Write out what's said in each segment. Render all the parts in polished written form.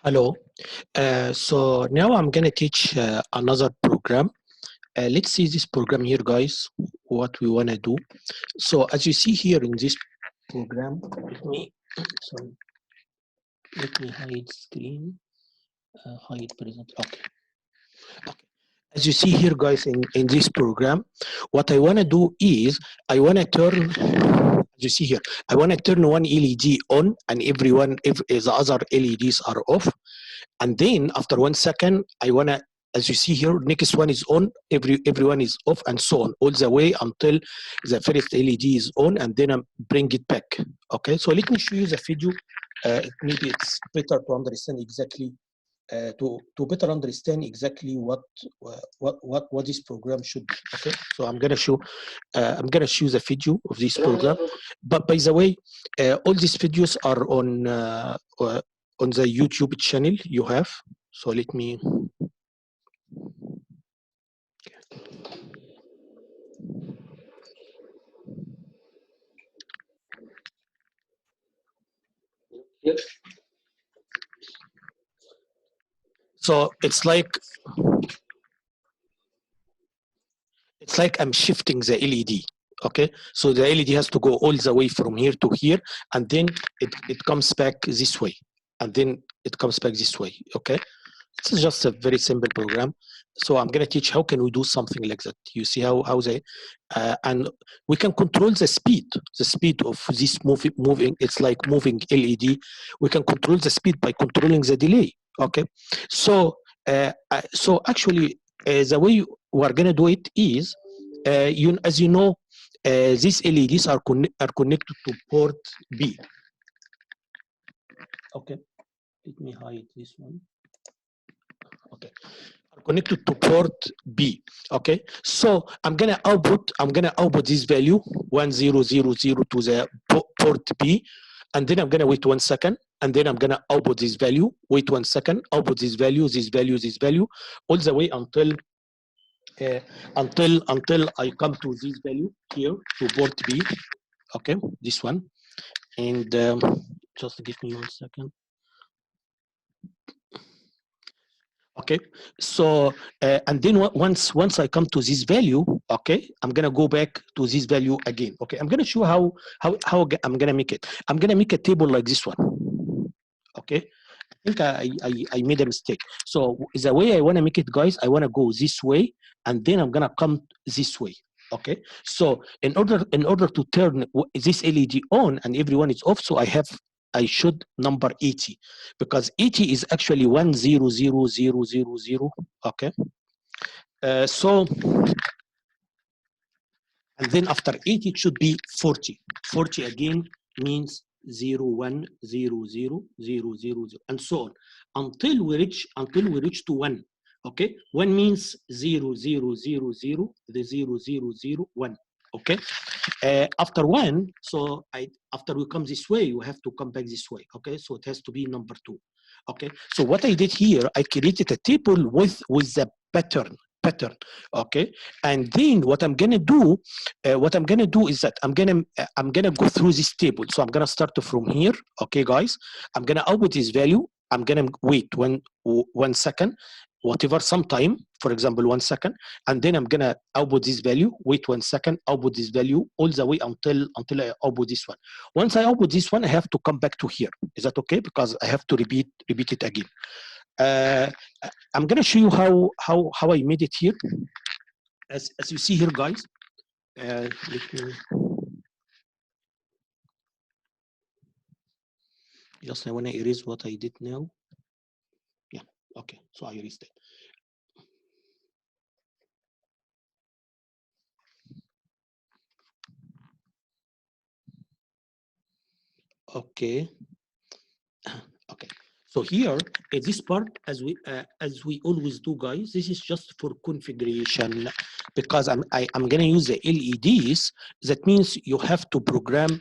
Hello. So now I'm going to teach another program. Let's see this program here, guys, what we want to do. So as you see here in this program, sorry, let me hide screen, hide present. Okay. As you see here, guys, in this program, what I want to do is I want to turn, as you see here, I want to turn one LED on and if the other LEDs are off. And then after 1 second, I want to, as you see here, next one is on, everyone is off, and so on, all the way until the first LED is on, and then I bring it back. Okay, so let me show you the video. Maybe it's better to understand exactly, to better understand exactly what this program should be. Okay, so I'm gonna show the video of this program. But by the way, all these videos are on the YouTube channel you have. So let me. So it's like I'm shifting the LED. Okay, so the LED has to go all the way from here to here, and then it comes back this way, and then it comes back this way. Okay, it's just a very simple program. So I'm going to teach how can we do something like that. You see how they, and we can control the speed of this moving. It's like moving LED. We can control the speed by controlling the delay. Okay, so actually the way we're going to do it is, as you know, these LEDs are connected to port B. Okay, let me hide this one. Okay, are connected to port B. Okay, so I'm gonna output this value 1000 to the port B, and then I'm gonna wait 1 second, and then I'm gonna output this value, wait 1 second, output this value, all the way until I come to this value here to port B. Okay, this one, and just give me 1 second. Okay, so and then once I come to this value, okay, I'm gonna go back to this value again. Okay, I'm gonna show how I'm gonna make it. I'm gonna make a table like this one. Okay, I think I made a mistake. So the way I want to make it, guys, I want to go this way, and then I'm gonna come this way. Okay, so in order to turn this LED on and everyone is off, so I should number 80, because 80 is actually 100000. Okay, so and then after 80 it should be 40. 40 again means 010000, and so on until we reach to 1. Okay, 1 means 0000, the 0001. Okay, after 1, so after we come this way, you have to come back this way. Okay, so it has to be number 2. Okay, so what I did here, I created a table with the pattern. Okay, and then what I'm gonna do is that I'm gonna go through this table. So I'm gonna start from here. Okay, guys, I'm gonna output this value. I'm gonna wait 1 second, whatever, some time, for example 1 second, and then I'm gonna output this value, wait 1 second, output this value, all the way until I output this one. Once I output this one, I have to come back to here. Is that okay? Because I have to repeat it again. I'm gonna show you how I made it here. As you see here, guys. Let me just, I want to erase what I did now. Yeah, okay, so I erased it. Okay. Okay, so here in this part, as we always do, guys, this is just for configuration, because I'm gonna use the LEDs. That means you have to program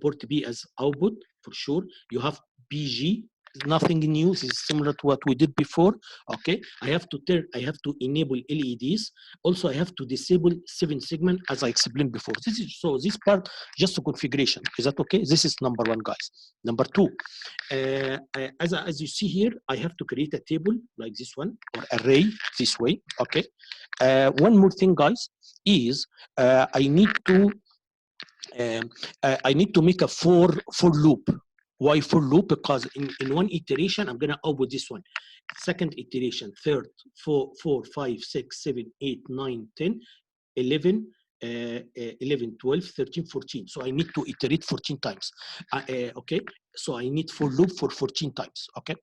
port B as output for sure. You have BG nothing new. This is similar to what we did before. Okay, I have to enable LEDs. Also, I have to disable 7 segment as I explained before. This part just a configuration. Is that okay? This is number one, guys. Number two, as you see here, I have to create a table like this one or array this way. Okay. One more thing, guys, is I need to make a for loop. Why for loop? Because in one iteration, I'm gonna output this one. Second iteration, third, 4, 5, 6, 7, 8, 9, 10, 11, 11, 12, 13, 14. So I need to iterate 14 times. Okay, so I need for loop for 14 times. Okay,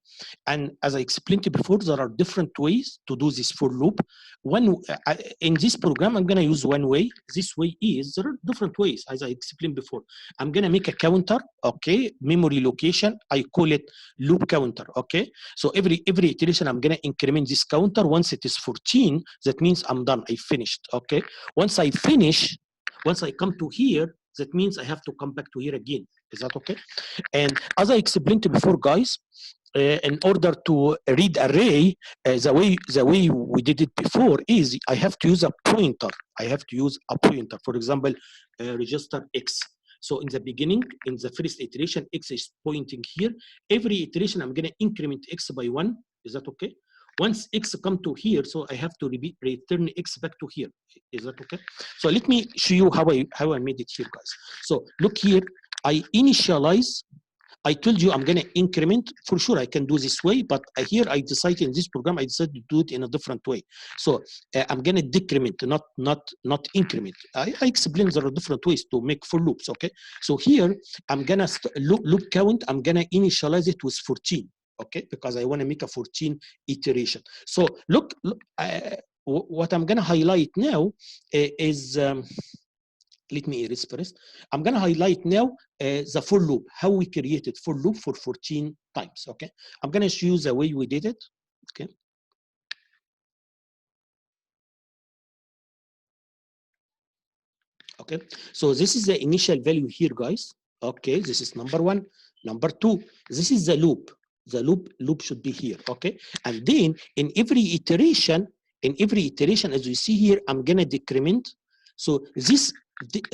and as I explained before, there are different ways to do this for loop. In this program, I'm gonna use one way. This way is, there are different ways, as I explained before. I'm gonna make a counter, okay, memory location. I call it loop counter. Okay, so every iteration, I'm gonna increment this counter. Once it is 14, that means I'm done. I finished. Okay, once I finish, once I come to here, that means I have to come back to here again. Is that okay? And as I explained before, guys, in order to read array, the way we did it before is I have to use a pointer. I have to use a pointer. For example, register X. So in the beginning, in the first iteration, X is pointing here. Every iteration, I'm going to increment X by 1. Is that okay? Once X come to here, so I have to return X back to here. Is that okay? So let me show you how I made it here, guys. So look here, I initialize. I told you I'm going to increment. For sure, I can do this way, but here I decided in this program, I decided to do it in a different way. So I'm going to decrement, not increment. I explained there are different ways to make for loops. Okay. So here I'm going to loop count. I'm going to initialize it with 14. Okay, because I want to make a 14 iteration. So look what I'm going to highlight now is. Let me erase first. I'm going to highlight now the for loop, how we created for loop for 14 times. Okay, I'm going to show you the way we did it. Okay. Okay, so this is the initial value here, guys. Okay, this is number one. Number two, this is the loop. The loop should be here. Okay, and then in every iteration, as you see here, I'm going to decrement. So this,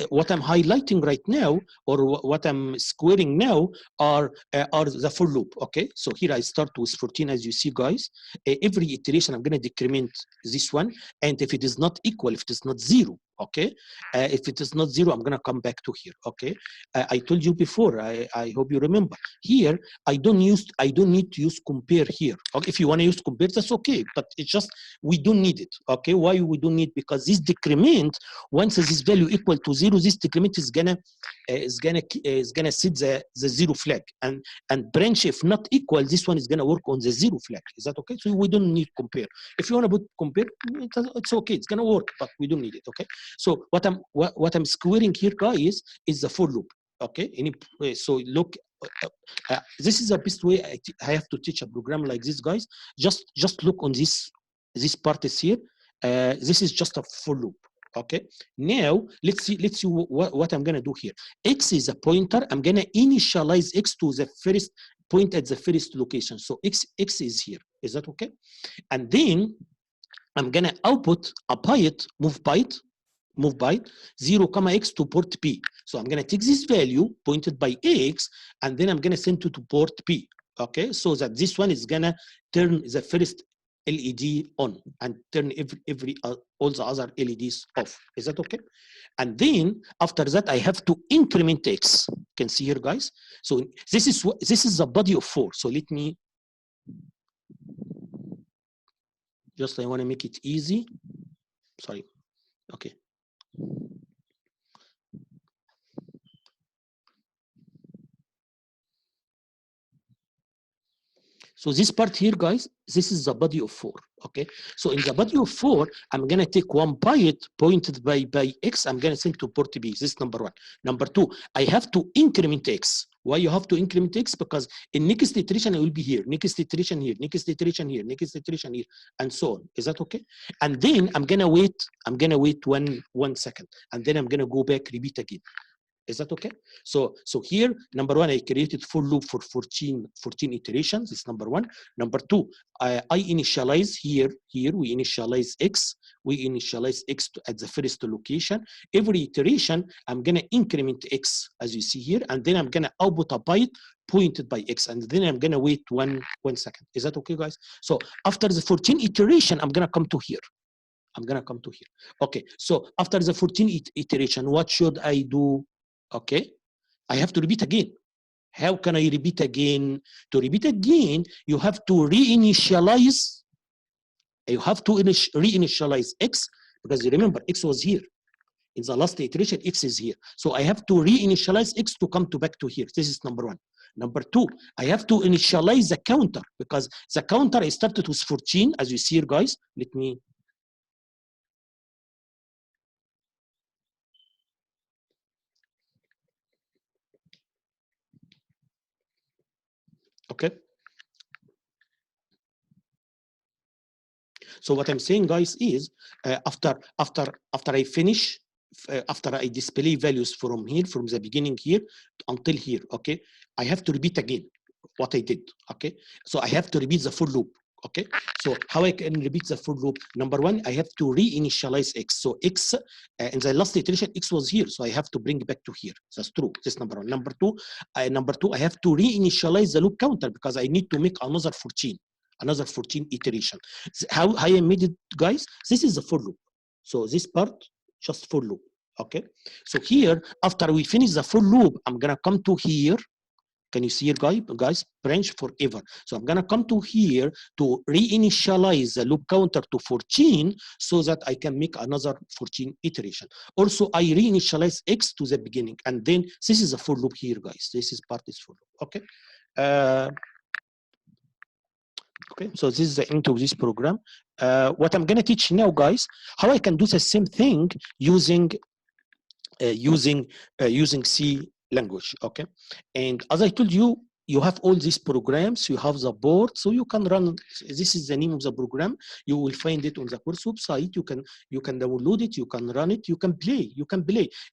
what I'm highlighting right now, or what I'm squaring now, are the for loop. Okay, so here I start with 14, as you see, guys. Every iteration, I'm going to decrement this one, and if it is not equal, if it is not 0, okay, if it is not 0, I'm going to come back to here. Okay, I told you before. I hope you remember. Here, I don't need to use compare here. Okay, if you want to use compare, that's okay, but it's just we don't need it. Okay, why we don't need? Because this decrement, once this value equal to 0, this decrement is gonna set the 0 flag, and branch if not equal, this one is gonna work on the 0 flag. Is that okay? So we don't need compare. If you want to put compare, it's okay. It's gonna work, but we don't need it. Okay. So what I'm squaring here, guys, is the for loop. Okay. So look. This is the best way I have to teach a program like this, guys. Just look on this part is here. This is just a for loop. Okay, now let's see what I'm gonna do here. X is a pointer. I'm gonna initialize X to the first point at the first location. So X is here. Is that okay? And then I'm gonna output a byte, move byte 0, X to port P. So I'm gonna take this value pointed by X, and then I'm gonna send it to port P. Okay, so that this one is gonna turn the first LED on and turn all the other LEDs off. Is that okay? And then after that, I have to increment X. You can see here, guys. So this is the body of 4. So let me I want to make it easy. Sorry. Okay. So this part here, guys, this is the body of 4. Okay. So in the body of 4, I'm gonna take one byte pointed by X. I'm gonna send to port B. This is number 1. Number 2, I have to increment X. Why you have to increment X? Because in next iteration I will be here, next iteration here, next iteration here, next iteration here, and so on. Is that okay? And then I'm gonna wait 1 second, and then I'm gonna go back, repeat again. Is that okay? So here, number one, I created for loop for 14 iterations. It's number one. Number two, I initialize here we initialize x. We initialize x at the first location. Every iteration, I'm gonna increment x as you see here, and then I'm gonna output a byte pointed by x, and then I'm gonna wait one second. Is that okay, guys? So after the 14 iteration, I'm gonna come to here. Okay, so after the 14 iteration, what should I do? Okay, I have to repeat again. How can I repeat again? To repeat again, you have to reinitialize. You have to reinitialize x, because remember, x was here. In the last iteration, x is here. So I have to reinitialize x to come back to here. This is number one. Number two, I have to initialize the counter, because the counter I started with 14, as you see here, guys. Let me. Okay. So what I'm saying, guys, is after I finish, after I display values from here, from the beginning here until here, okay, I have to repeat again what I did. Okay, so I have to repeat the full loop. Okay, so how I can repeat the full loop? Number one, I have to reinitialize x. So x in the last iteration, x was here, so I have to bring back to here. That's true. That's number one. Number two, I have to reinitialize the loop counter, because I need to make another 14 iteration. How I made it, guys? This is the for loop. So this part just for loop. Okay. So here, after we finish the for loop, I'm gonna come to here. Can you see here, guys? Branch forever. So I'm gonna come to here to reinitialize the loop counter to 14, so that I can make another 14 iteration. Also, I reinitialize x to the beginning, and then this is a for loop here, guys. This is part is for loop. Okay. Okay, so this is the end of this program. What I'm going to teach now, guys, how I can do the same thing using C language. Okay, and as I told you, you have all these programs, you have the board, so you can run. This is the name of the program. You will find it on the course website. You can download it, you can run it, you can play.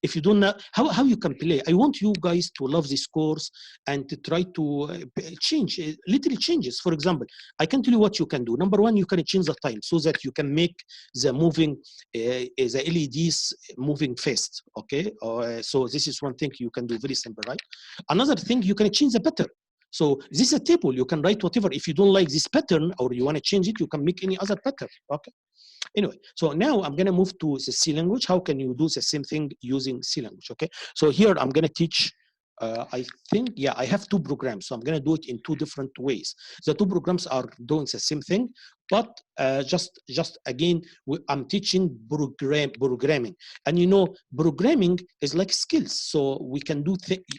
If you don't know how you can play, I want you guys to love this course and to try to change little changes. For example, I can tell you what you can do. Number one, you can change the time so that you can make the moving the LEDs moving fast. Okay, so this is one thing you can do, very simple, right? Another thing, you can change the pattern. So this is a table. You can write whatever. If you don't like this pattern or you want to change it, you can make any other pattern. Okay. Anyway, so now I'm going to move to the C language. How can you do the same thing using C language? Okay. So here I'm going to teach. I think, yeah, I have two programs. So I'm going to do it in two different ways. The two programs are doing the same thing, but just again, I'm teaching programming. And you know, programming is like skills. So we can do,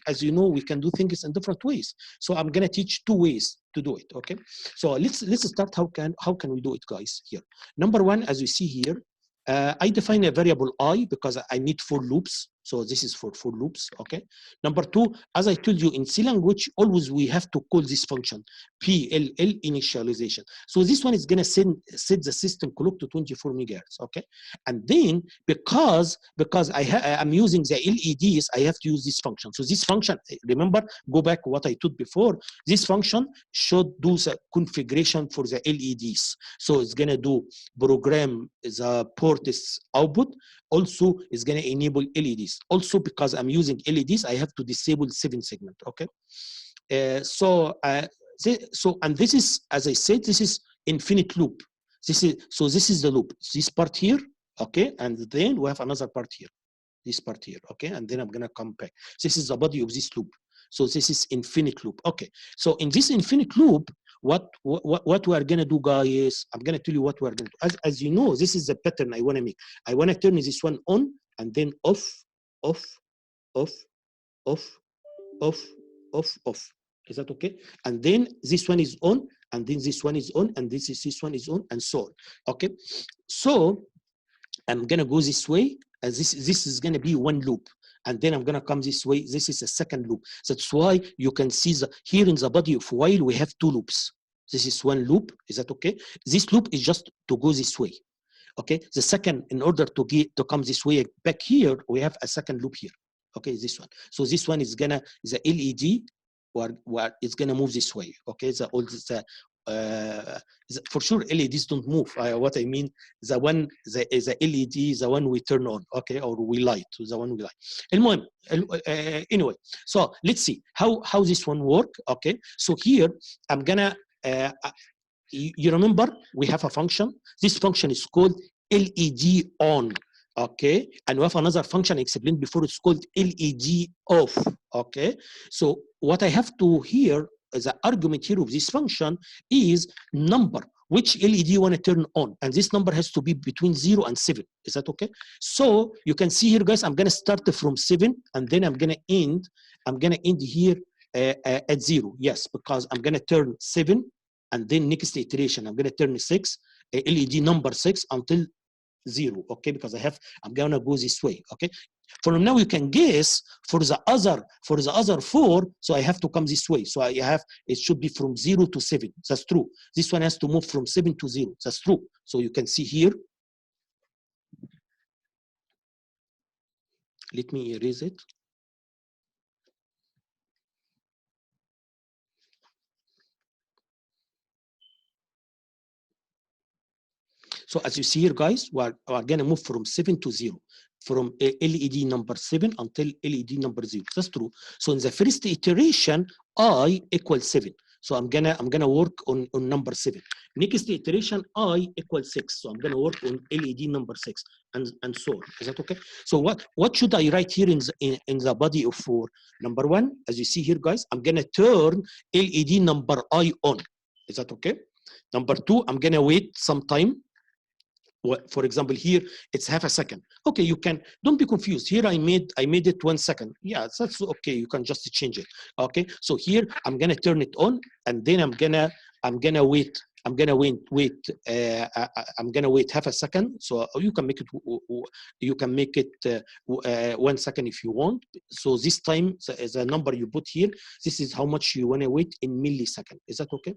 as you know, we can do things in different ways. So I'm going to teach two ways to do it. Okay. So let's start. How can we do it, guys? Here, number one, as you see here, I define a variable I because I need for loops. So this is for loops, okay? Number two, as I told you in C language, always we have to call this function, PLL initialization. So this one is gonna set the system clock to 24 megahertz, okay? And then because I'm using the LEDs, I have to use this function. So this function, remember, go back what I told before, this function should do the configuration for the LEDs. So it's gonna do program the port is output, also is going to enable LEDs. Also, because I'm using LEDs, I have to disable 7 segment. Okay. So and this is, as I said, this is infinite loop. This is the loop. This part here, okay, and then we have another part here. This part here, okay, and then I'm going to come back. This is the body of this loop. So this is infinite loop. Okay. So in this infinite loop, what we are gonna do, guys? I'm gonna tell you what we are gonna do. As you know, this is the pattern I want to make. I want to turn this one on and then off, off, off, off, off, off, off. Is that okay? And then this one is on, and then this one is on, and this one is on, and so on. Okay. So I'm gonna go this way, as this is gonna be one loop. And then I'm gonna come this way. This is a second loop. That's why you can see here in the body of while we have two loops. This is one loop. Is that okay? This loop is just to go this way. Okay. The second, in order to come this way back here, we have a second loop here. Okay, this one. So this one is gonna, the LED or it's gonna move this way. Okay, the all for sure LEDs don't move. What I mean, the LED, the one we turn on, okay, or we light, the one we light. المهم, anyway, so let's see how this one work. Okay, so here I'm gonna you remember we have a function. This function is called LED on. Okay, and we have another function I explained before, it's called LED off. Okay, so what I have to here, the argument here of this function is number, which LED you want to turn on, and this number has to be between 0 and 7. Is that okay? So you can see here, guys, I'm going to start from 7 and then I'm going to end here at 0. Yes, because I'm going to turn 7 and then next iteration I'm going to turn 6, LED number 6 until 0. Okay, because I'm going to go this way. Okay, from now you can guess for the other 4, so I have to come this way. So it should be from 0 to 7. That's true. This one has to move from 7 to 0. That's true. So you can see here. Let me erase it. So as you see here, guys, we're going to move from 7 to 0, from LED number 7 until LED number 0. That's true. So in the first iteration, I equals 7. So I'm gonna work on number 7. Next iteration, I equals 6. So I'm gonna work on LED number 6, and so on. Is that okay? So what should I write here in the body of 4? Number 1, as you see here, guys, I'm gonna turn LED number I on. Is that okay? Number 2, I'm gonna wait some time. For example, here it's half a second. Okay, you can, don't be confused. Here I made it 1 second. Yeah, that's okay. You can just change it. Okay, so here I'm gonna turn it on, and then I'm gonna wait. I'm gonna wait half a second. So you can make it 1 second if you want. So this time, the number you put here, this is how much you wanna wait in millisecond. Is that okay?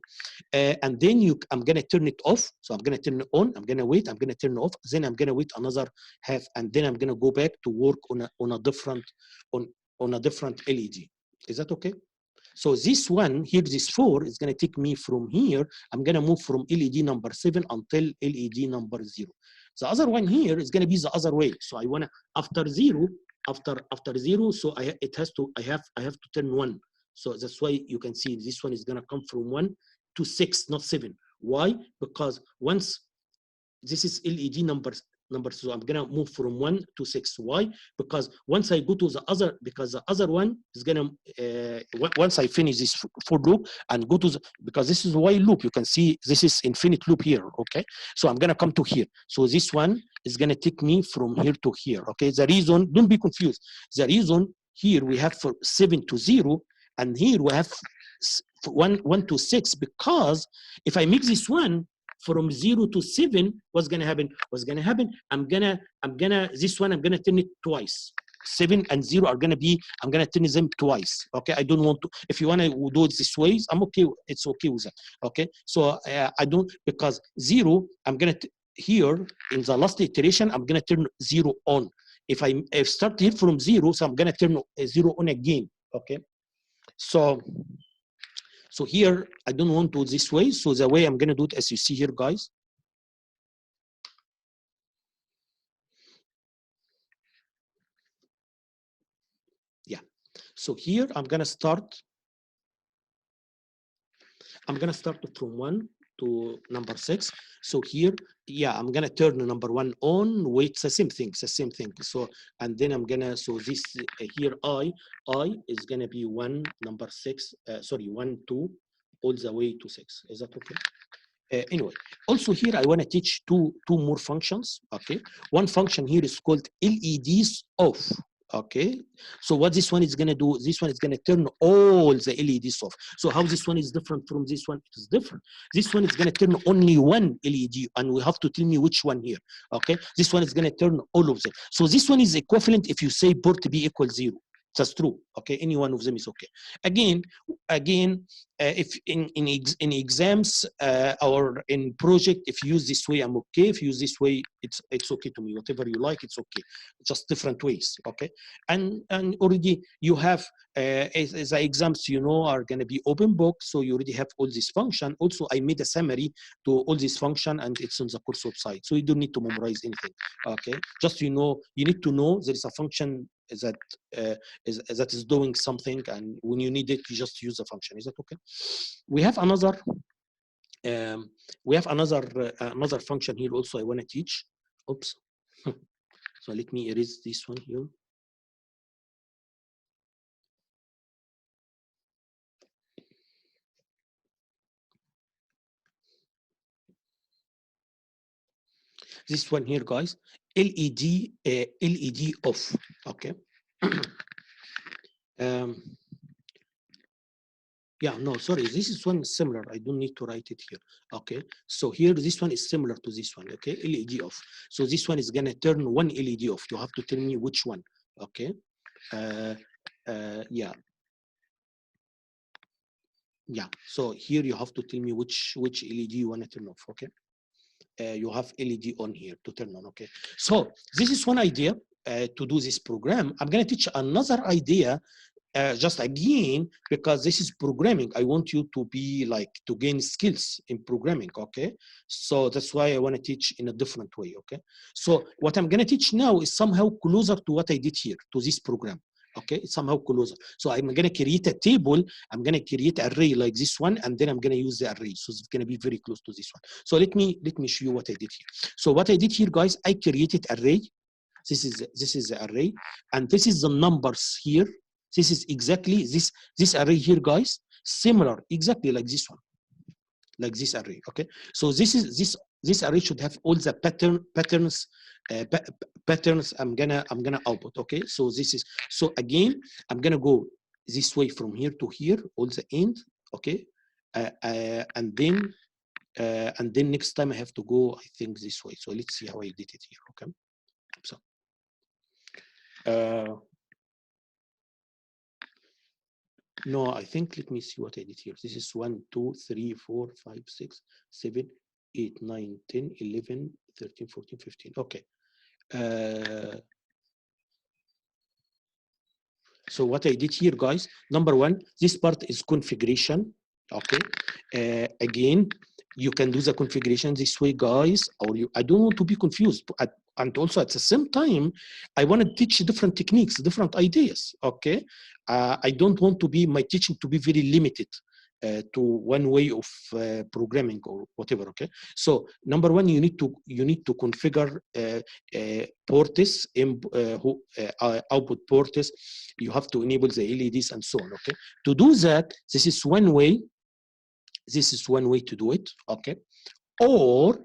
And then I'm gonna turn it off. So I'm gonna turn it on. I'm gonna wait. I'm gonna turn it off. Then I'm gonna wait another half, and then I'm gonna go back to work on a different LED. Is that okay? So this one here, this 4 is going to take me from here. I'm going to move from LED number 7 until LED number 0. The other one here is going to be the other way. So I want to, after 0, so I have to turn 1. So that's why you can see this one is going to come from 1 to 6, not 7. Why? Because once this is LED number, so I'm gonna move from 1 to 6. Why? Because once I go to the other, because the other one is gonna once I finish this for loop and go to the, because this is while loop, you can see this is infinite loop here. Okay, so I'm gonna come to here. So this one is gonna take me from here to here. Okay, the reason, don't be confused. The reason here we have for 7 to 0, and here we have 1 to 6, because if I make this one from 0 to 7, what's gonna happen? I'm gonna this one I'm gonna turn it twice. 7 and 0 are gonna be, I'm gonna turn them twice. Okay, I don't want to. If you wanna do it this way, I'm okay. It's okay with that. Okay, so I don't, because 0, I'm gonna here in the last iteration, I'm gonna turn 0 on. If I start here from 0, so I'm gonna turn 0 on again. Okay, so here, I don't want to do it this way. So the way I'm going to do it, as you see here, guys. Yeah. So here, I'm going to start from 1 to number 6. So here, yeah, I'm going to turn number 1 on. Wait, it's the same thing. So, and then I'm going to, so this here, I is going to be 1, number 6, 1, 2, all the way to 6. Is that okay? Anyway, also here I want to teach two more functions. Okay, one function here is called LEDs off. Okay, so what this one is going to do, this one is going to turn all the LEDs off. So how this one is different from this one? It is different. This one is going to turn only one LED, and we have to tell me which one here. Okay, this one is going to turn all of them. So this one is equivalent if you say port B equals 0. That's true. Okay, any one of them is okay. Again, if in exams or in project, if you use this way, I'm okay. If you use this way, it's okay to me. Whatever you like, it's okay. Just different ways. Okay, and already you have as the exams are going to be open book, so you already have all this function. Also, I made a summary to all this function, and it's on the course website, so you don't need to memorize anything. Okay, just you need to know there is a function that that is doing something, and when you need it, you just use the function. Is that okay? We have another another function here also I want to teach. Oops. So let me erase this one here. This one here, guys, LED off. Okay. Yeah, no, sorry, this is one similar. I don't need to write it here. Okay, so here this one is similar to this one. Okay, LED off. So this one is gonna turn one LED off. You have to tell me which one. Okay. Yeah. Yeah. So here you have to tell me which LED you want to turn off. Okay. You have LED on here to turn on. Okay. So this is one idea to do this program. I'm gonna teach another idea. Just again, because this is programming, I want you to be like to gain skills in programming. Okay, so that's why I want to teach in a different way. Okay, so what I'm going to teach now is somehow closer to what I did here to this program. Okay, it's somehow closer. So I'm going to create a table. I'm going to create an array like this one, and then I'm going to use the array. So it's going to be very close to this one. So let me show you what I did here. So what I did here, guys, I created array. This is the array, and this is the numbers here. This is exactly this array here, guys, similar exactly like this one, like this array. Okay, so this array should have all the patterns patterns I'm gonna output. Okay, so this is, so again I'm gonna go this way from here to here, all the end. Okay, and then next time I have to go, I think, this way. So let's see how I did it here. Okay, so no, I think, let me see what I did here. This is 1, 2, 3, 4, 5, 6, 7, 8, 9, 10, 11, 13, 14, 15. Okay. So what I did here, guys, number one, this part is configuration. Okay. Again, you can do the configuration this way, guys, or I don't want to be confused. And also at the same time, I want to teach different techniques, different ideas. Okay. I don't want to be my teaching to be very limited to one way of programming or whatever. Okay. So number one, you need to configure ports, output ports. You have to enable the LEDs and so on. Okay. To do that, this is one way. This is one way to do it. Okay. Or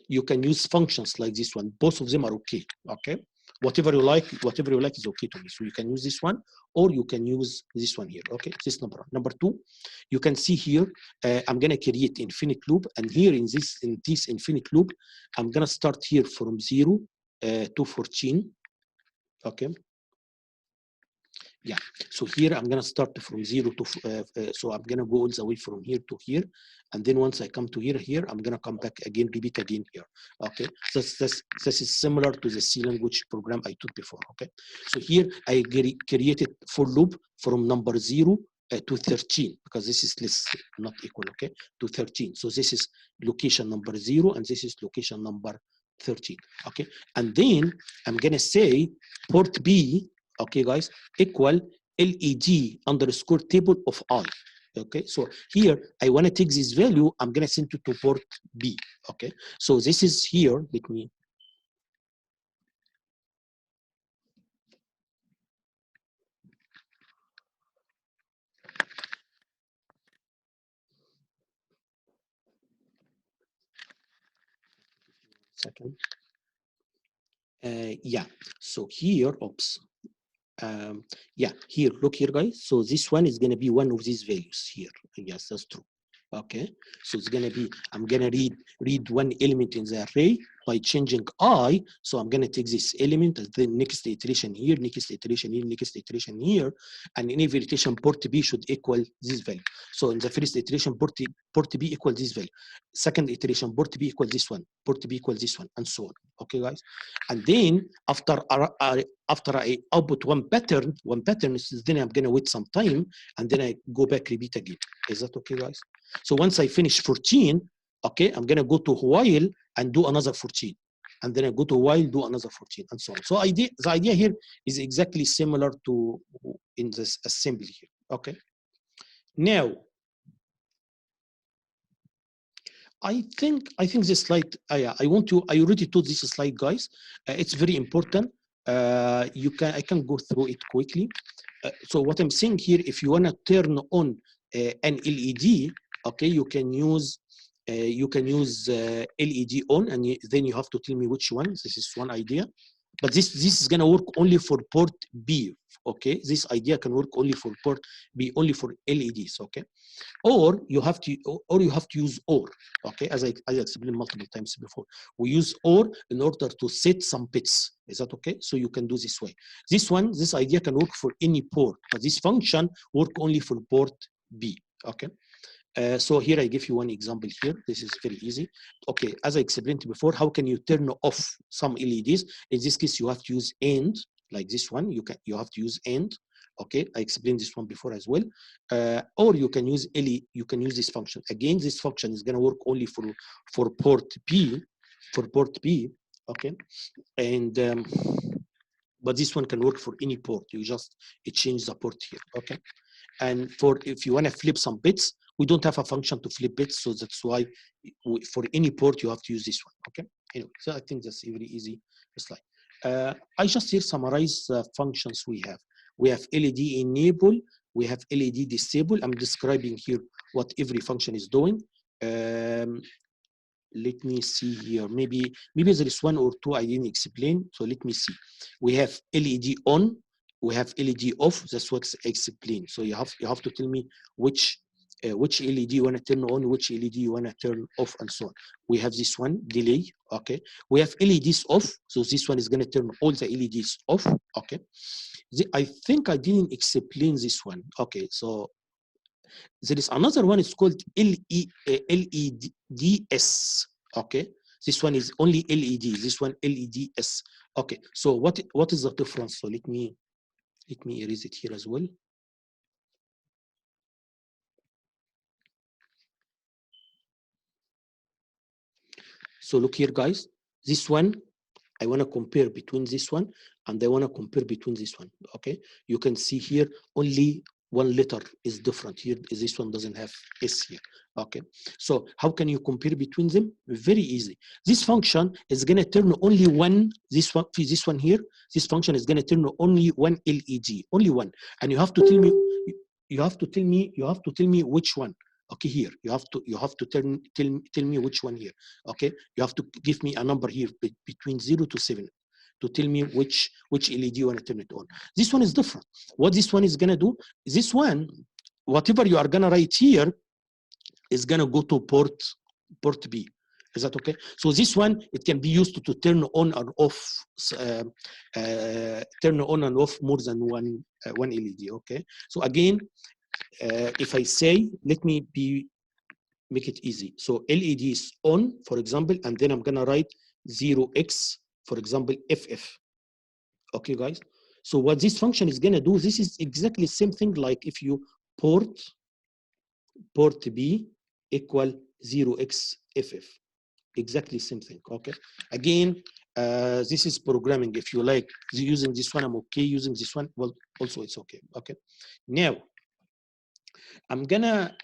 you can use functions like this one. Both of them are okay. Okay. Whatever you like is okay to me. So you can use this one, or you can use this one here. Okay, this number one. Number two, you can see here, I'm gonna create infinite loop, and here in this infinite loop, I'm gonna start here from 0 to 14. Okay. Yeah, so here I'm gonna start from 0 to so I'm gonna go all the way from here to here, and then once I come to here I'm gonna come back again, repeat again here. Okay, this is similar to the C language program I took before. Okay, so here I created for loop from number 0 to 13, because this is less, not equal. Okay, to 13. So this is location number 0, and this is location number 13. Okay, and then I'm gonna say port B, okay, guys, equal LED underscore table of I. Okay, so here I want to take this value, I'm going to send it to port B. Okay, so this is here. Let me. Second. Yeah, so here, oops. Yeah, here, look here, guys. So this one is going to be one of these values here. Yes, that's true. Okay, so it's going to be, I'm going to read one element in the array. by changing I. So I'm going to take this element and then next iteration here, next iteration here, next iteration here, and in every iteration port B should equal this value. So in the first iteration port B equals this value. Second iteration port B equals this one, port B equals this one, and so on. Okay, guys. And then after I output one pattern, then I'm going to wait some time, and then I go back repeat again. Is that okay, guys? So once I finish 14, okay, I'm going to go to while and do another 14. And then I go to while, do another 14, and so on. So the idea here is exactly similar to in this assembly here. Okay. Now, I think this slide. I already told this slide, guys. It's very important. I can go through it quickly. So what I'm saying here, if you want to turn on an LED, okay, you can use LED on, and then you have to tell me which one. This is one idea, but this is gonna work only for port B. Okay, this idea can work only for port B, only for LEDs. Okay, or you have to use OR. Okay, as I explained multiple times before, we use OR in order to set some bits. Is that okay? So you can do this way. This idea can work for any port, but this function work only for port B. Okay. So here I give you one example here. This is very easy. Okay, as I explained before, how can you turn off some LEDs? In this case, you have to use AND, like this one. You have to use AND. Okay, I explained this one before as well. Or you can use you can use this function. Again, this function is going to work only for port B, Okay, and but this one can work for any port. You just change the port here. Okay, and if you want to flip some bits, we don't have a function to flip bits, so that's why for any port you have to use this one. Okay. Anyway, so I think that's a very easy slide. I just here summarize the functions we have. We have LED enable, we have LED disable. I'm describing here what every function is doing. Let me see here. Maybe there is one or two I didn't explain. So let me see. We have LED on, we have LED off. That's what's explained. So you have to tell me which LED you want to turn on, which LED you want to turn off, and so on. We have this one delay. Okay. We have LEDs off. So this one is going to turn all the LEDs off. Okay. I think I didn't explain this one. Okay. So there is another one. It's called LEDs. Okay, this one is only LED. This one LEDs. Okay, so what is the difference? So let me erase it here as well. So look here, guys. This one, I want to compare between this one, and I want to compare between this one. Okay, you can see here only one letter is different. Here, this one doesn't have S here. Okay, so how can you compare between them? Very easy. This function is going to turn only one. This one here. This function is going to turn only one LED, only one, and you have to tell me. You have to tell me which one. Okay, here you have to tell me which one here. Okay, you have to give me a number here between 0 to 7 to tell me which LED you want to turn it on. This one is different. What this one is gonna do? This one, whatever you are gonna write here, is gonna go to port B. Is that okay? So this one, it can be used to turn on and off, more than one LED. Okay. So again, if I say, let me make it easy. So LED is on, for example, and then I'm gonna write 0x, for example, FF. Okay, guys. So what this function is gonna do, this is exactly the same thing like if you port B equal 0x FF. Exactly same thing. Okay. Again, this is programming. If you like using this one, I'm okay. Using this one, well, also it's okay. Okay. Now, I'm gonna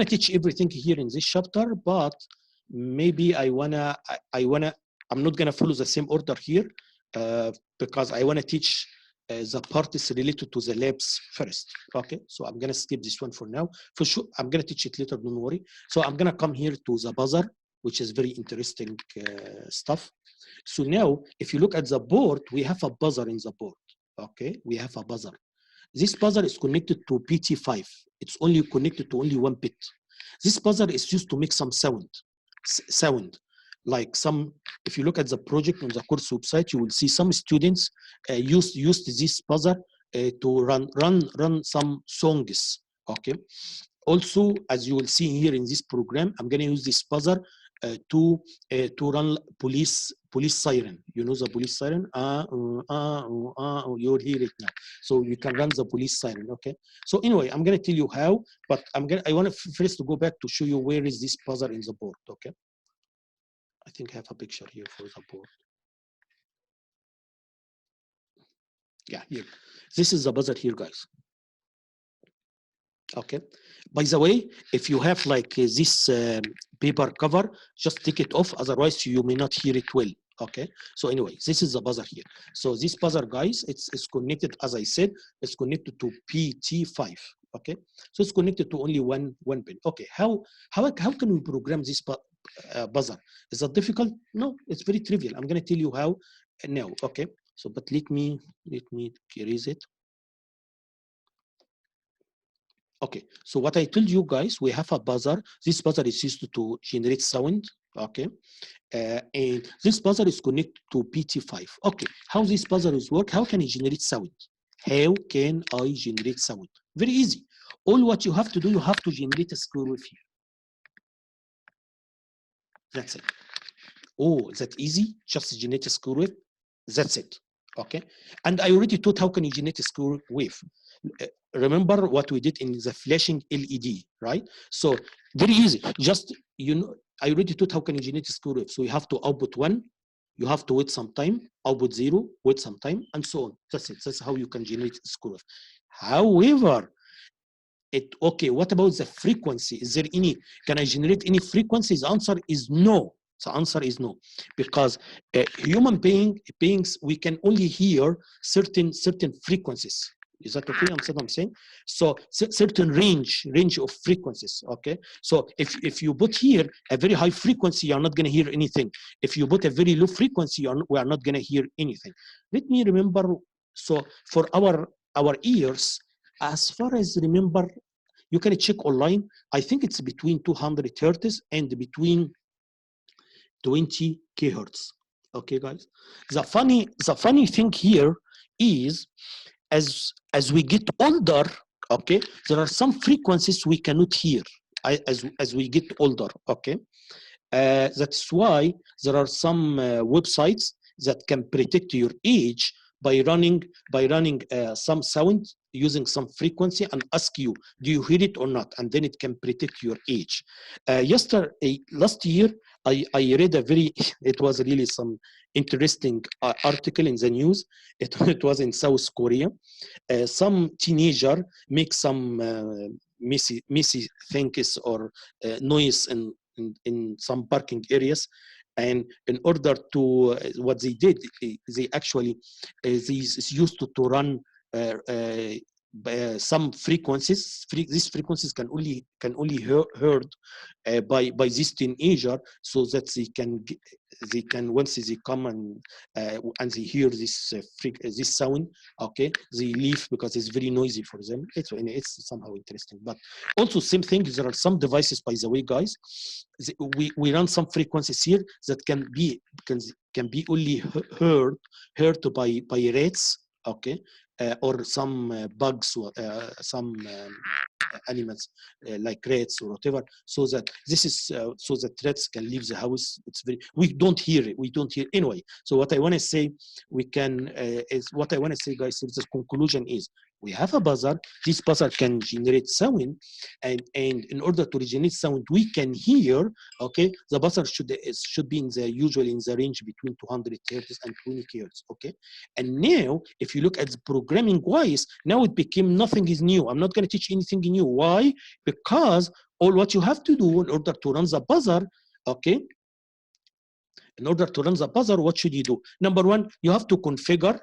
teach everything here in this chapter, but maybe I'm not gonna follow the same order here because I wanna teach the parts related to the labs first. Okay, so I'm gonna skip this one for now. For sure, I'm gonna teach it later. Don't worry. So I'm gonna come here to the buzzer, which is very interesting stuff. So now, if you look at the board, we have a buzzer in the board. Okay, we have a buzzer. This buzzer is connected to PT5. It's only connected to only one bit. This buzzer is used to make some sound. sound. Like some, if you look at the project on the course website, you will see some students used this buzzer to run some songs. Okay. Also, as you will see here in this program, I'm going to use this buzzer to run police siren. You know the police siren? You'll hear it now. So you can run the police siren. Okay. So anyway, I'm going to tell you how, but I want to first to go back to show you where is this buzzer in the board. Okay. I think I have a picture here for the board. Yeah, here. This is the buzzer here, guys. Okay. By the way, if you have like this paper cover, just take it off. Otherwise, you may not hear it well. Okay. So anyway, this is the buzzer here. So this buzzer, guys, it's connected, as I said, it's connected to PT5. Okay. So it's connected to only one pin. Okay. How can we program this buzzer? Is that difficult? No, it's very trivial. I'm going to tell you how now. Okay. So, but let me erase it. Okay, so what I told you guys, we have a buzzer. This buzzer is used to generate sound. Okay, and this buzzer is connected to PT5. Okay, how this buzzer is work? How can I generate sound? How can I generate sound? Very easy. All what you have to do, you have to generate a square wave here. That's it. Oh, is that easy? Just generate a square wave. That's it. Okay, and I already taught how can you generate a square wave. Remember what we did in the flashing LED, right? So very easy. Just, you know, I already taught how can you generate a square wave. So you have to output 1, you have to wait some time, output 0, wait some time, and so on. That's it. That's how you can generate a square wave. However, okay, what about the frequency? Is there any, can I generate any frequencies? The answer is no. The answer is no, because human beings, we can only hear certain frequencies. Is that okay? I'm saying. So certain range of frequencies. Okay. So if you put here a very high frequency, you're not going to hear anything. If you put a very low frequency, we are not going to hear anything. Let me remember. So for our ears, as far as remember, you can check online. I think it's between 200 hertz and between 20 kilohertz. Okay, guys. The funny thing here is, as we get older, okay, there are some frequencies we cannot hear as we get older. Okay, that's why there are some websites that can predict your age by running some sound using some frequency and ask you, do you hear it or not? And then it can predict your age. Last year, I read a very, it was really some interesting article in the news. It was in South Korea. Some teenager make some messy things or noise in some parking areas, and in order to what they did, they actually these used to run some frequencies. These frequencies can only heard by this teenager, so that they can once they come and they hear this this sound, okay, they leave because it's very noisy for them. It's somehow interesting. But also same thing, there are some devices, by the way, guys, we run some frequencies here that can be only heard by rats, okay, or some bugs, some animals like rats or whatever, so that this is so that rats can leave the house. It's very, we don't hear it. Anyway. So what I want to say, guys, the conclusion is, we have a buzzer. This buzzer can generate sound, and in order to generate sound, we can hear. Okay, the buzzer should be usually in the range between 200 hertz and 20 hertz. Okay, and now if you look at the programming wise, now it became nothing is new. I'm not going to teach anything new. Why? Because all what you have to do in order to run the buzzer, okay, in order to run the buzzer, what should you do? Number one, you have to configure,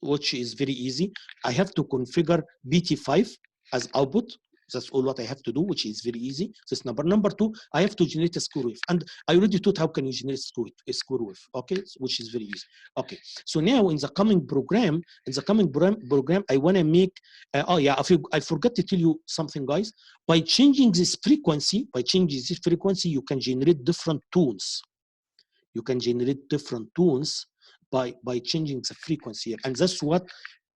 which is very easy. I have to configure BT5 as output. That's all what I have to do, which is very easy. This number two, I have to generate a square wave, and I already taught how can you generate a square wave. Okay, which is very easy. Okay, so now in the coming program, I want to make. Oh yeah, I forgot to tell you something, guys. By changing this frequency, you can generate different tones. You can generate different tones by changing the frequency, and that's what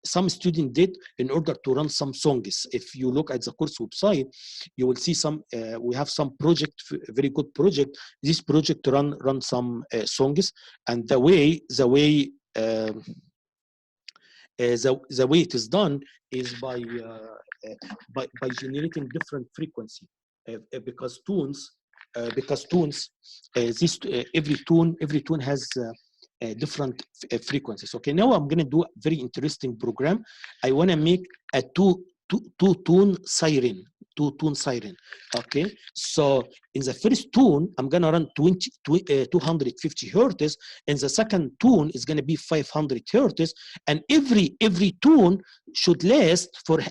some student did in order to run some songs. If you look at the course website, you will see some. We have some project, very good project. This project run some songs, and the way it is done is by generating different frequency, because tunes. Every tune has different frequencies. Okay, now I'm going to do a very interesting program. I want to make a two-tone siren. Okay, so in the first tune, I'm going to run 250 hertz, and the second tune is going to be 500 hertz, and every tune should last for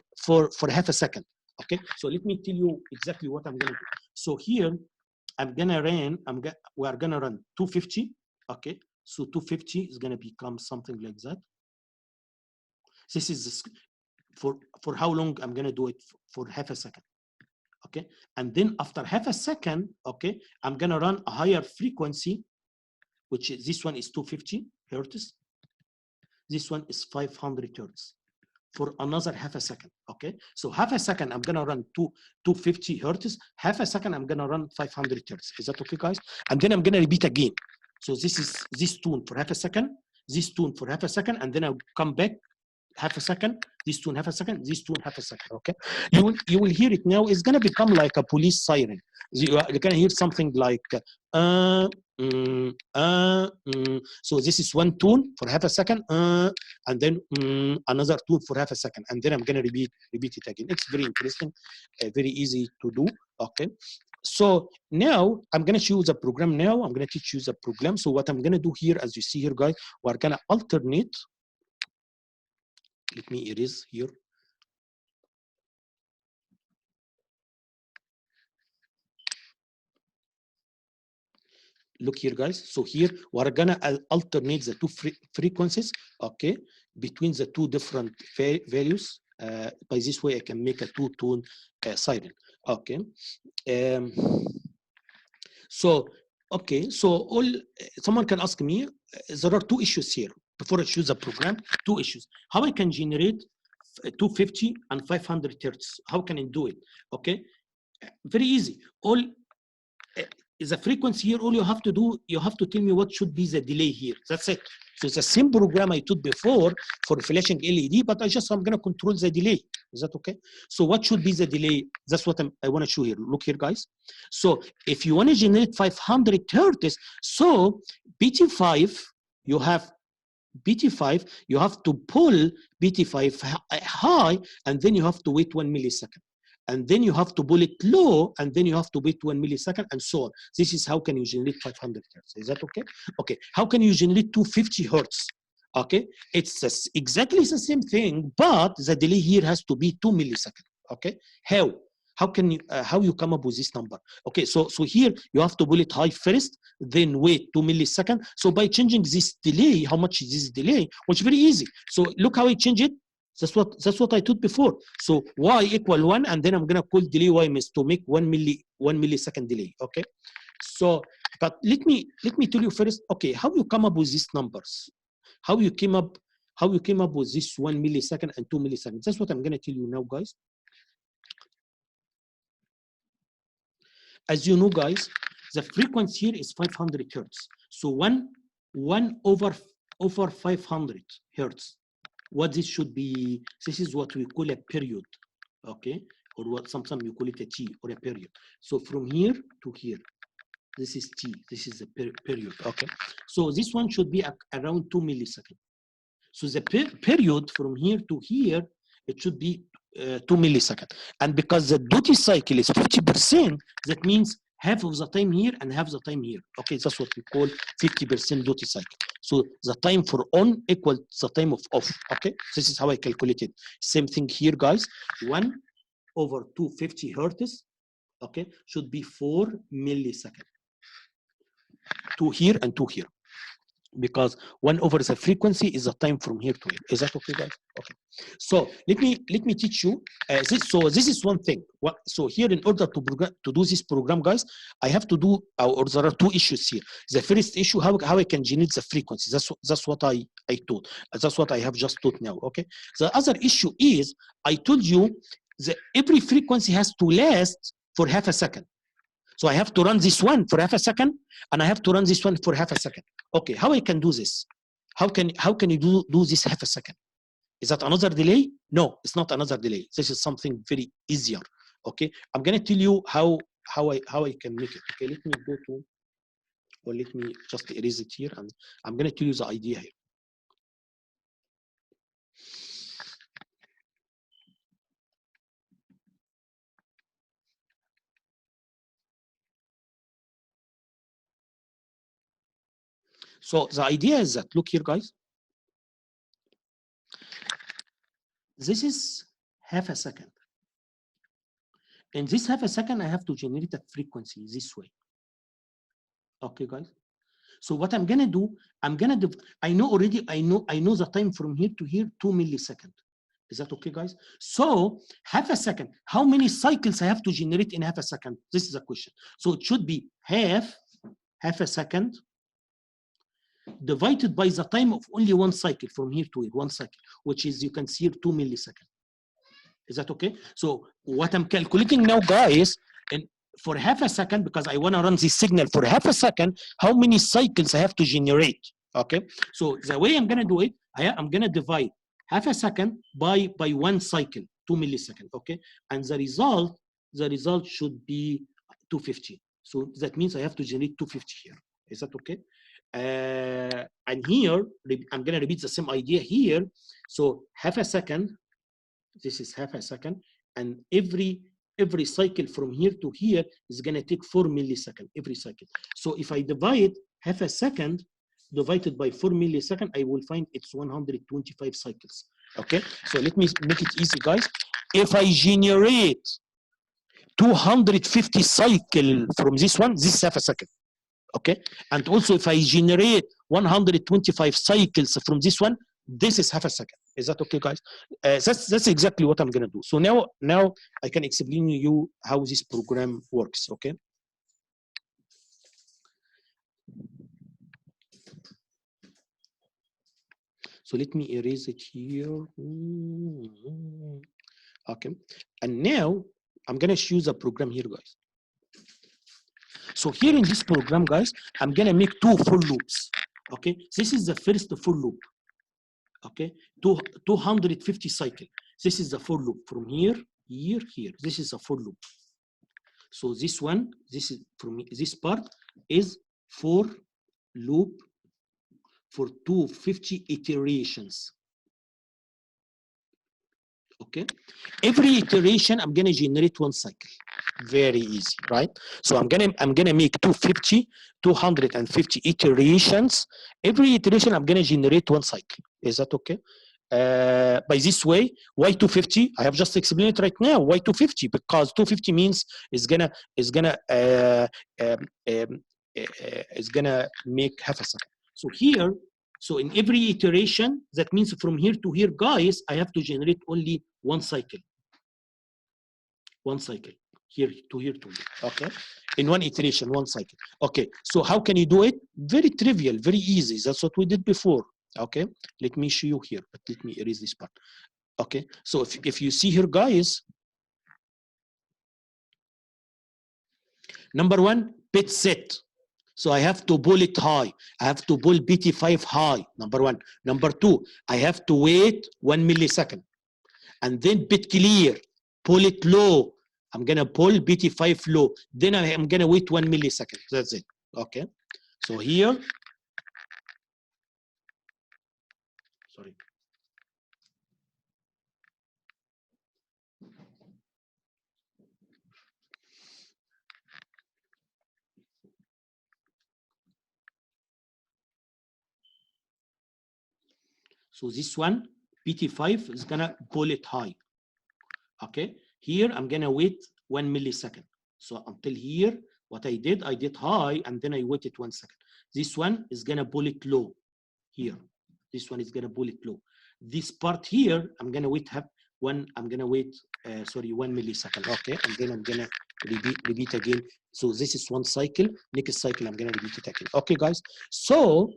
half a second. Okay, so let me tell you exactly what I'm going to do. So here, we are gonna run 250. Okay, so 250 is gonna become something like that. This is for how long I'm gonna do it for half a second. Okay, and then after half a second, okay, I'm gonna run a higher frequency, which is this one is 250 hertz. This one is 500 hertz. For another half a second. Okay, so half a second I'm gonna run 250 hertz, half a second I'm gonna run 500 hertz. Is that okay, guys? And then I'm gonna repeat again. So this is this tune for half a second, this tune for half a second, and then I'll come back half a second, this tune half a second, this tune half a second. Okay, you will hear it now. It's gonna become like a police siren. You're gonna hear something like so this is one tune for half a second, and then another tune for half a second, and then I'm gonna repeat it again. It's very interesting, very easy to do. Okay, so now I'm gonna choose a program. Now I'm gonna teach you the program. So what I'm gonna do here, as you see here, guys, we're gonna alternate. Let me erase here. Look here, guys. So here we're gonna alternate the two frequencies, okay, between the two different values. By this way, I can make a two-tone siren. Okay. So all someone can ask me. There are two issues here before I choose a program. Two issues: how I can generate 250 and 500 hertz. How can I do it? Okay, very easy. All is a frequency here. All you have to do, you have to tell me what should be the delay here. That's it. So it's the same program I taught before for flashing LED, but I'm going to control the delay. Is that okay? So what should be the delay? That's what I want to show here. Look here, guys. So if you want to generate 500 hertz, so BT5, you have to pull BT5 high, and then you have to wait 1 millisecond. And then you have to pull it low, and then you have to wait 1 millisecond, and so on. This is how can you generate 500 hertz. Is that okay? Okay. How can you generate 250 hertz? Okay. It's exactly the same thing, but the delay here has to be 2 milliseconds. Okay. How? How can you how you come up with this number? Okay. So here you have to pull it high first, then wait 2 milliseconds. So by changing this delay, how much is this delay? Which is very easy. So look how I change it. That's what I taught before. So y equal 1, and then I'm gonna call delay y miss to make 1 millisecond delay. Okay. So, but let me tell you first. Okay, how you come up with these numbers? How you came up with this 1 millisecond and 2 milliseconds? That's what I'm gonna tell you now, guys. As you know, guys, the frequency here is 500 hertz. So 1 over 500 hertz. What this should be, this is what we call a period, okay? Or what sometimes you call it a T, or a period. So from here to here, this is T, this is the period, okay? So this one should be around 2 milliseconds. So the period from here to here, it should be 2 milliseconds. And because the duty cycle is 50%, that means half of the time here and half the time here. Okay, that's what we call 50% duty cycle. So the time for on equals the time of off. Okay, this is how I calculate it. Same thing here, guys. 1 over 250 hertz, okay, should be 4 milliseconds. Two here and two here. Because 1 over the frequency is the time from here to here. Is that okay, guys? Okay. So let me teach you this. So this is one thing. So here, in order to do this program, guys, I have to do, or there are two issues here. The first issue, how I can generate the frequency. That's what I taught. That's what I have just taught now. Okay. The other issue is I told you that every frequency has to last for half a second. So I have to run this one for half a second, and I have to run this one for half a second. Okay, how I can do this? How can you do this half a second? Is that another delay? No, it's not another delay. This is something very easier. Okay, I'm gonna tell you how I can make it. Okay, let me go to, or let me just erase it here, and I'm gonna tell you the idea here. So the idea is that, look here, guys. This is half a second. In this half a second, I have to generate a frequency this way. Okay, guys. So what I'm gonna do, I know the time from here to here, 2 milliseconds. Is that okay, guys? So half a second, how many cycles I have to generate in half a second? This is a question. So it should be half a second divided by the time of only one cycle from here to here, one cycle, which is, you can see here, 2 milliseconds. Is that okay? So what I'm calculating now, guys, and for half a second, because I want to run this signal for half a second, how many cycles I have to generate? Okay, so the way I'm gonna do it, I'm gonna divide half a second by one cycle, 2 milliseconds. Okay, and the result should be 250. So that means I have to generate 250 here. Is that okay? And here I'm gonna repeat the same idea here. So half a second. This is half a second, and every cycle from here to here is going to take 4 milliseconds every cycle. So if I divide half a second divided by 4 milliseconds, I will find it's 125 cycles. Okay, so let me make it easy, guys. If I generate 250 cycle from this one, this is half a second. Okay, and also if I generate 125 cycles from this one, this is half a second. Is that okay, guys? That's exactly what I'm gonna do. So now I can explain to you how this program works. Okay. So let me erase it here. Okay, and now I'm gonna choose a program here, guys. So here in this program, guys, I'm gonna make 2 for loops. Okay, this is the first for loop. Okay, 250 cycle. This is the for loop from here, here. This is a for loop. So this one, this is from this part is for loop for 250 iterations. Okay, every iteration I'm gonna generate one cycle. Very easy, right? So I'm gonna make 250 iterations. Every iteration I'm gonna generate one cycle. Is that okay? By this way, why 250? I have just explained it right now. Why 250? Because 250 means it's gonna make half a second. So here, so in every iteration, that means from here to here, guys, I have to generate only one cycle. One cycle. Here to here to here. Okay. In one iteration, one cycle. Okay. So how can you do it? Very trivial, very easy. That's what we did before. Okay. Let me show you here, but let me erase this part. Okay. So if you see here, guys, number one, bit set. So I have to pull it high. I have to pull BT5 high, number one. Number two, I have to wait 1 millisecond. And then bit clear, pull it low. I'm gonna pull BT5 low. Then I'm gonna wait 1 millisecond. That's it. Okay. So here, sorry. So this one, BT5 is gonna pull it high. Okay. Here, I'm gonna wait 1 millisecond. So until here, what I did high, and then I waited 1 second. This one is gonna pull it low here. This one is gonna pull it low. This part here, I'm gonna wait sorry, 1 millisecond. Okay, and then I'm gonna repeat again. So this is one cycle. Next cycle, I'm gonna repeat it again. Okay, guys. So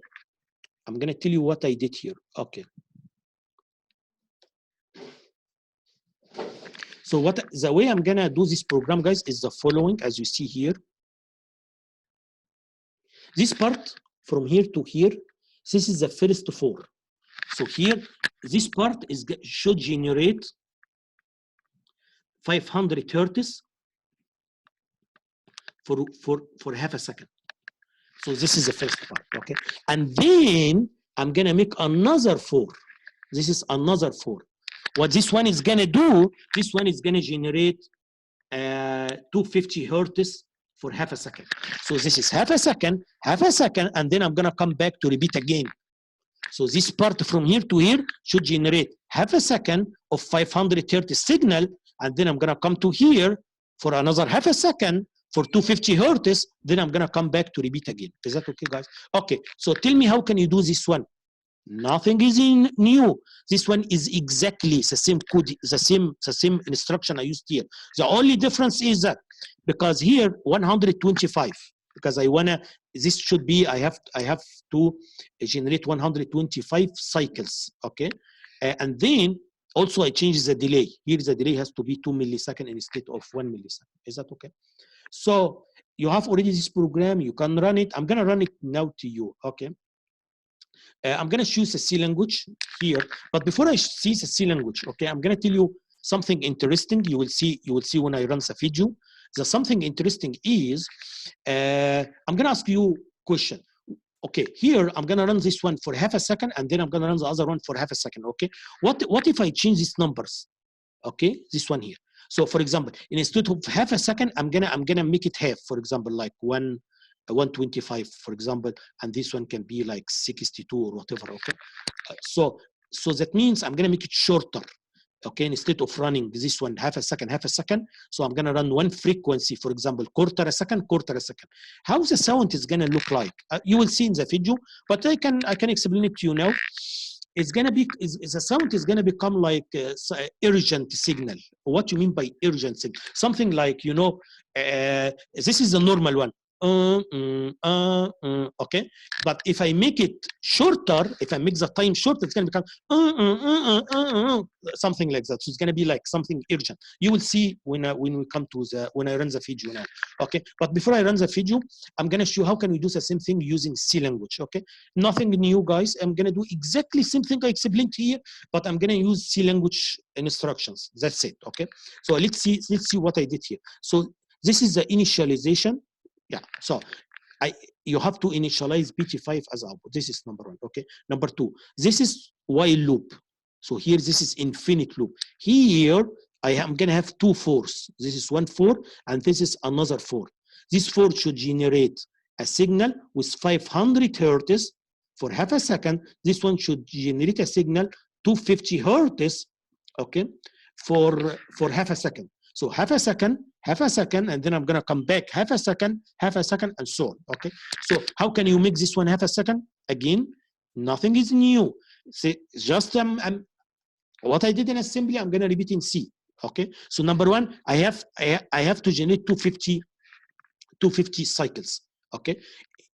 I'm gonna tell you what I did here. Okay. So the way I'm gonna do this program, guys, is the following, as you see here. This part from here to here, this is the first 4. So here, this part should generate 500 hertz for half a second. So this is the first part, okay? And then I'm gonna make another 4. This is another 4. What this one is gonna do, this one is gonna generate 250 hertz for half a second. So this is half a second, and then I'm gonna come back to repeat again. So this part from here to here should generate half a second of 500 hertz signal, and then I'm gonna come to here for another half a second for 250 hertz, then I'm gonna come back to repeat again. Is that okay, guys? Okay, so tell me, how can you do this one? Nothing is new. This one is exactly the same code, the same instruction I used here. The only difference is that because here 125, because I wanna, this should be, I have to generate 125 cycles, okay? And then also I change the delay. Here the delay has to be 2 milliseconds instead of 1 millisecond. Is that okay? So you have already this program, you can run it. I'm gonna run it now to you, okay? I'm gonna choose a C language here, but before I see the C language, okay, I'm gonna tell you something interesting. You will see when I run the video. The something interesting is, I'm gonna ask you a question. Okay, here I'm gonna run this one for half a second, and then I'm gonna run the other one for half a second. Okay, what if I change these numbers? Okay, this one here. So for example, instead of half a second, I'm gonna make it half. For example, like 125, for example, and this one can be like 62 or whatever. Okay, so that means I'm gonna make it shorter. Okay, instead of running this one half a second, so I'm gonna run one frequency, for example, quarter a second. How the sound is gonna look like, you will see in the video, but I can explain it to you now. It's gonna be, the sound is gonna become like urgent signal. What you mean by urgent signal? Something like, you know, this is the normal one. Okay, but if I make it shorter, if I make the time shorter, it's going to become something like that. So it's going to be like something urgent. You will see when we come to when I run the video now. Okay, but before I run the video, I'm going to show how can we do the same thing using C language. Okay, nothing new, guys. I'm going to do exactly same thing I explained here, but I'm going to use C language instructions. That's it. Okay, so let's see what I did here. So this is the initialization. Yeah, so you have to initialize BT5 as output. This is number 1. Okay, number 2, this is while loop. So here this is infinite loop. Here I am gonna have 2 4s. This is 1 4 and this is another 4. This 4 should generate a signal with 500 hertz for half a second. This one should generate a signal 250 hertz, okay, for half a second. So half a second, and then I'm gonna come back half a second, and so on. Okay. So how can you make this one half a second? Again, nothing is new. See, just what I did in assembly, I'm gonna repeat in C. Okay. So number 1, I have to generate 250 cycles. Okay.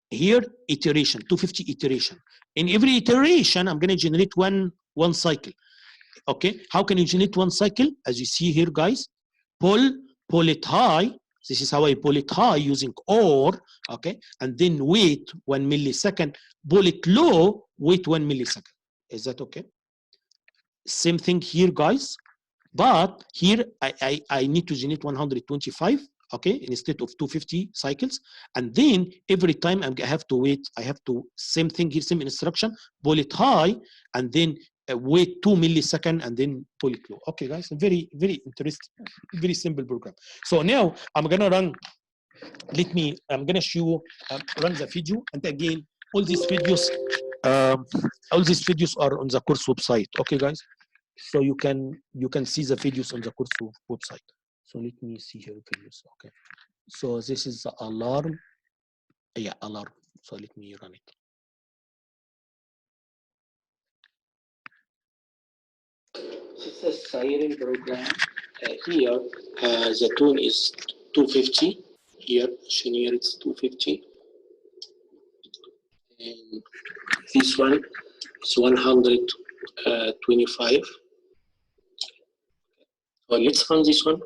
Here iteration, 250 iteration. In every iteration, I'm gonna generate one cycle. Okay. How can you generate one cycle? As you see here, guys. Pull it high. This is how I pull it high using OR, okay? And then wait 1 millisecond, pull it low, wait 1 millisecond. Is that okay? Same thing here, guys. But here I need to generate 125, okay, instead of 250 cycles. And then every time I have to wait, same thing here, same instruction, pull it high, and then wait 2 milliseconds and then pull it low. Okay, guys, very, very interesting, very simple program. So now I'm gonna run. I'm gonna show run the video, and again, all these videos are on the course website. Okay, guys, so you can see the videos on the course website. So let me see here videos. Okay. So this is the alarm. Yeah, alarm. So let me run it. This is a siren program. Here, the tone is 250. Here, here it's 250. And this one is 125. So let's run this one.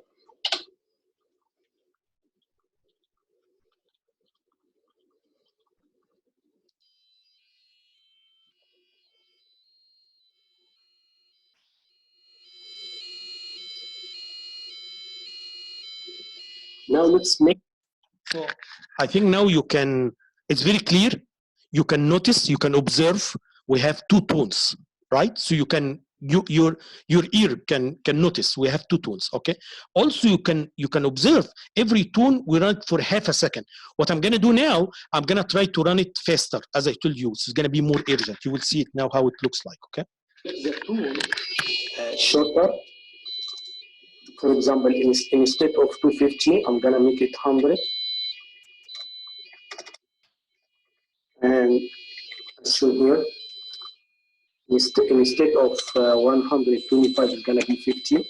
Now let's make. So I think now you can, it's very clear. You can notice, you can observe, we have two tones, right? So you can, your ear can notice we have two tones, okay? Also you can observe every tone we run it for half a second. What I'm gonna do now, I'm gonna try to run it faster. As I told you, it's gonna be more urgent. You will see it now how it looks like, okay? The tone shorter. For example, instead of 250, I'm gonna make it 100. And so here, instead of 125, it's gonna be 50.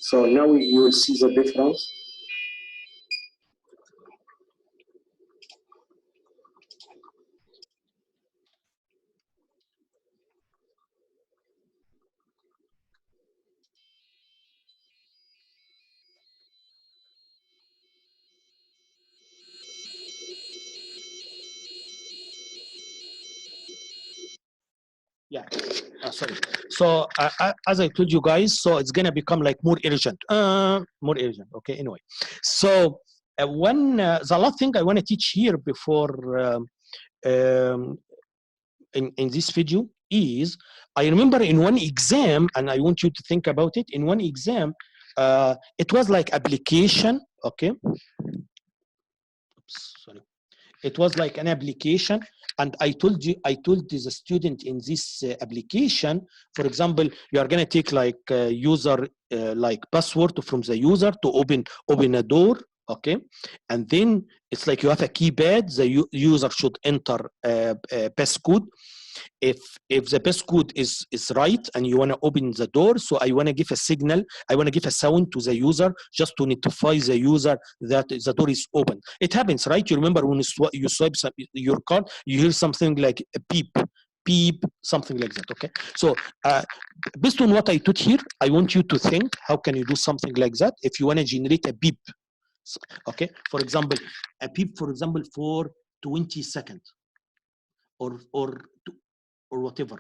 So now you will see the difference. Yeah, sorry. So as I told you guys, so it's gonna become like more urgent, Okay, anyway. So the last thing I want to teach here before in this video is, I remember in one exam, and I want you to think about it. In one exam, it was like application, okay? Oops, sorry. It was like an application, and I told the student in this application, for example, you are going to take like user like password from the user to open a door, okay? And then it's like you have a keypad, the user should enter passcode. If the passcode is right and you want to open the door, so I want to give a signal, I want to give a sound to the user just to notify the user that the door is open. It happens, right? You remember when you swipe your card, you hear something like a beep, something like that, okay? So based on what I taught here, I want you to think, how can you do something like that if you want to generate a beep, okay? For example, a beep, for example, for 20 seconds or whatever.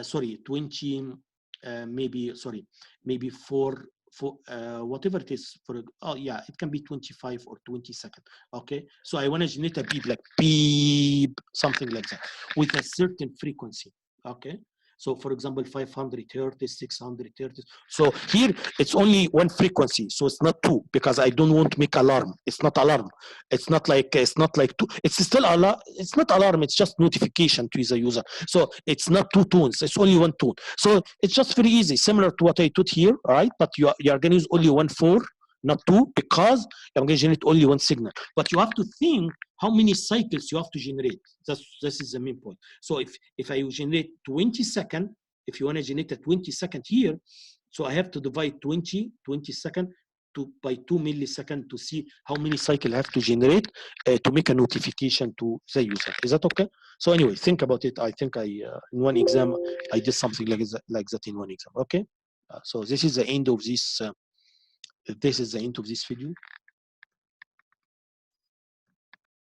Sorry, 20, maybe, sorry, maybe for whatever it is, for, oh yeah, it can be 25 or 20 seconds, okay? So I want to generate a beep, like beep, something like that, with a certain frequency, okay? So for example, 500 hertz, 600 hertz. So here it's only one frequency, so it's not two, because I don't want to make alarm. It's not alarm. It's not like two. It's still alarm. It's not alarm. It's just notification to the user. So it's not two tones. It's only one tone. So it's just very easy, similar to what I taught here, right? But you are going to use only 1 4, not 2, because I'm going to generate only one signal. But you have to think how many cycles you have to generate. This is the main point. So if I generate 20 seconds, if you want to generate a 20 second here, so I have to divide 20 second by 2 milliseconds to see how many cycles I have to generate to make a notification to the user. Is that okay? So anyway, think about it. I think in one exam I did something like that in one exam. Okay. So this is the end of this. This is the end of this video.